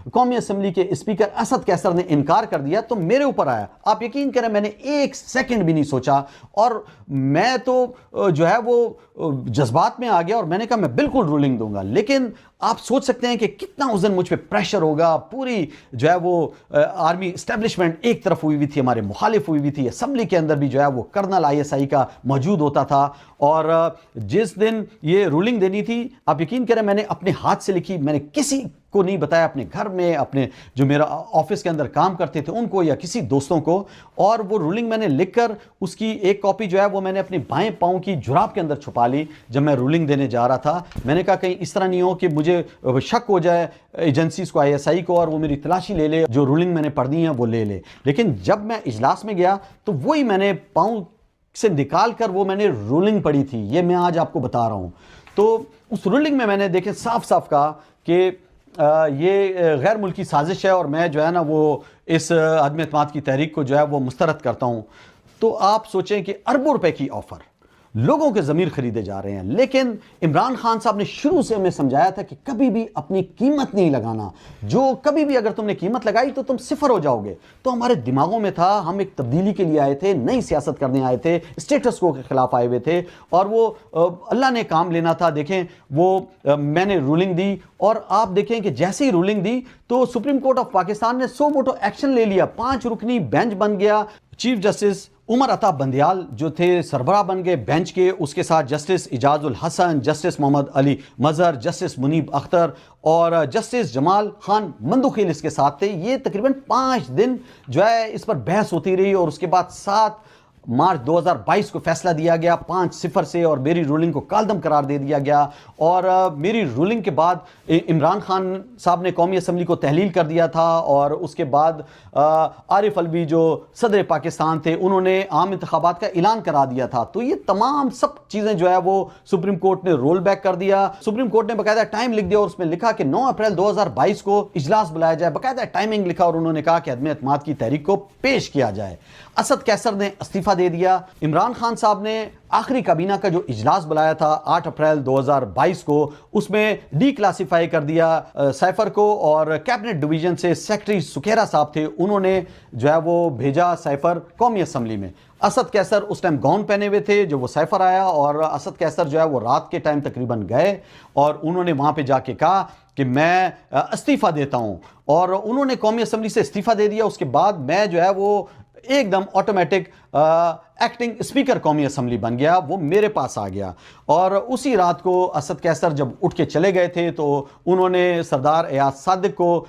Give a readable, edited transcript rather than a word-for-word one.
कौमी असम्बली के स्पीकर असद कैसर ने इनकार कर दिया तो मेरे ऊपर आया। आप यकीन करें, मैंने एक सेकंड भी नहीं सोचा और मैं तो जो है वो जज्बात में आ गया और मैंने कहा मैं बिल्कुल रूलिंग दूंगा। लेकिन आप सोच सकते हैं कि कितना उस दिन मुझ पे प्रेशर होगा। पूरी जो है वो आर्मी एस्टेब्लिशमेंट एक तरफ हुई हुई थी, हमारे मुखालिफ हुई हुई थी। असम्बली के अंदर भी जो है वो कर्नल ISI का मौजूद होता था। और जिस दिन ये रूलिंग देनी थी, आप यकीन करें मैंने अपने हाथ से लिखी, मैंने किसी को नहीं बताया, अपने घर में, अपने जो मेरा ऑफिस के अंदर काम करते थे उनको या किसी दोस्तों को। और वो रूलिंग मैंने लिखकर उसकी एक कॉपी जो है वो मैंने अपनी बाएं पांव की जुराब के अंदर छुपा ली जब मैं रूलिंग देने जा रहा था। मैंने कहा कहीं इस तरह नहीं हो कि मुझे शक हो जाए एजेंसीज को, ISI को, और वो मेरी तलाशी ले ले, जो रूलिंग मैंने पढ़ दी है वो ले ले। लेकिन जब मैं इजलास में गया तो वही मैंने पाँव से निकाल कर वो मैंने रूलिंग पढ़ी थी, ये मैं आज आपको बता रहा हूँ। तो उस रूलिंग में मैंने देखे साफ साफ कहा कि ये गैर मुल्की साजिश है और मैं जो है ना वो इस अदम एतमाद की तहरीक को जो है वो मुस्तरद करता हूँ। तो आप सोचें कि अरबों रुपए की ऑफर, लोगों के ज़मीर खरीदे जा रहे हैं। लेकिन इमरान खान साहब ने शुरू से हमें समझाया था कि कभी भी अपनी कीमत नहीं लगाना, जो कभी भी अगर तुमने कीमत लगाई तो तुम सिफर हो जाओगे। तो हमारे दिमागों में था, हम एक तब्दीली के लिए आए थे, नई सियासत करने आए थे, स्टेटस को के खिलाफ आए हुए थे और वो अल्लाह ने काम लेना था। देखें वो मैंने रूलिंग दी और आप देखें कि जैसे ही रूलिंग दी तो सुप्रीम कोर्ट ऑफ पाकिस्तान ने सो मोटो एक्शन ले लिया। 5 रुकनी बेंच बन गया। चीफ जस्टिस उमर अता बंदियाल जो थे सरबराह बन गए बेंच के, उसके साथ जस्टिस इजाजुल हसन, जस्टिस मोहम्मद अली मजहर, जस्टिस मुनीब अख्तर और जस्टिस जमाल खान मंदुखिल इसके साथ थे। ये तकरीबन 5 दिन जो है इस पर बहस होती रही और उसके बाद 7 मार्च 2022 को फैसला दिया गया 5-0 से और मेरी रूलिंग को कालदम करार दे दिया गया। और मेरी रूलिंग के बाद इमरान खान साहब ने कौमी असम्बली को तहलील कर दिया था और उसके बाद आरिफ अलवी जो सदर पाकिस्तान थे उन्होंने आम इंतखाबात का ऐलान करा दिया था। तो ये तमाम सब चीज़ें जो है वो सुप्रीम कोर्ट ने रोल बैक कर दिया। सुप्रीम कोर्ट ने बाकायदा टाइम लिख दिया और उसमें लिखा कि 9 अप्रैल 2022 को इजलास बुलाया जाए, बाकायदा टाइमिंग लिखा और उन्होंने कहा कि अदम एतमाद की तहरीक को पेश किया जाए। असद कैसर ने इस्तीफा दे दिया। इमरान खान साहब ने आखिरी काबीना का जो इजलास बुलाया था 8 अप्रैल 2022 को, उसमें डीक्लासिफाई कर दिया साइफर को और कैबिनेट डिवीजन से सेक्रेटरी सुखेरा साहब थे, उन्होंने जो है वो भेजा साइफर कौमी असम्बली में। असद कैसर उस टाइम गाउन पहने हुए थे जो वो साइफर आया और असद कैसर जो है वो रात के टाइम तकरीबन गए और उन्होंने वहाँ पे जाके कहा कि मैं इस्तीफा देता हूँ और उन्होंने कौमी असम्बली से इस्तीफा दे दिया। उसके बाद मैं जो है वो एकदम ऑटोमेटिक एक्टिंग स्पीकर कौमी असम्बली बन गया, वो मेरे पास आ गया। और उसी रात को असद कैसर जब उठ के चले गए थे तो उन्होंने सरदार एयाज सादिक को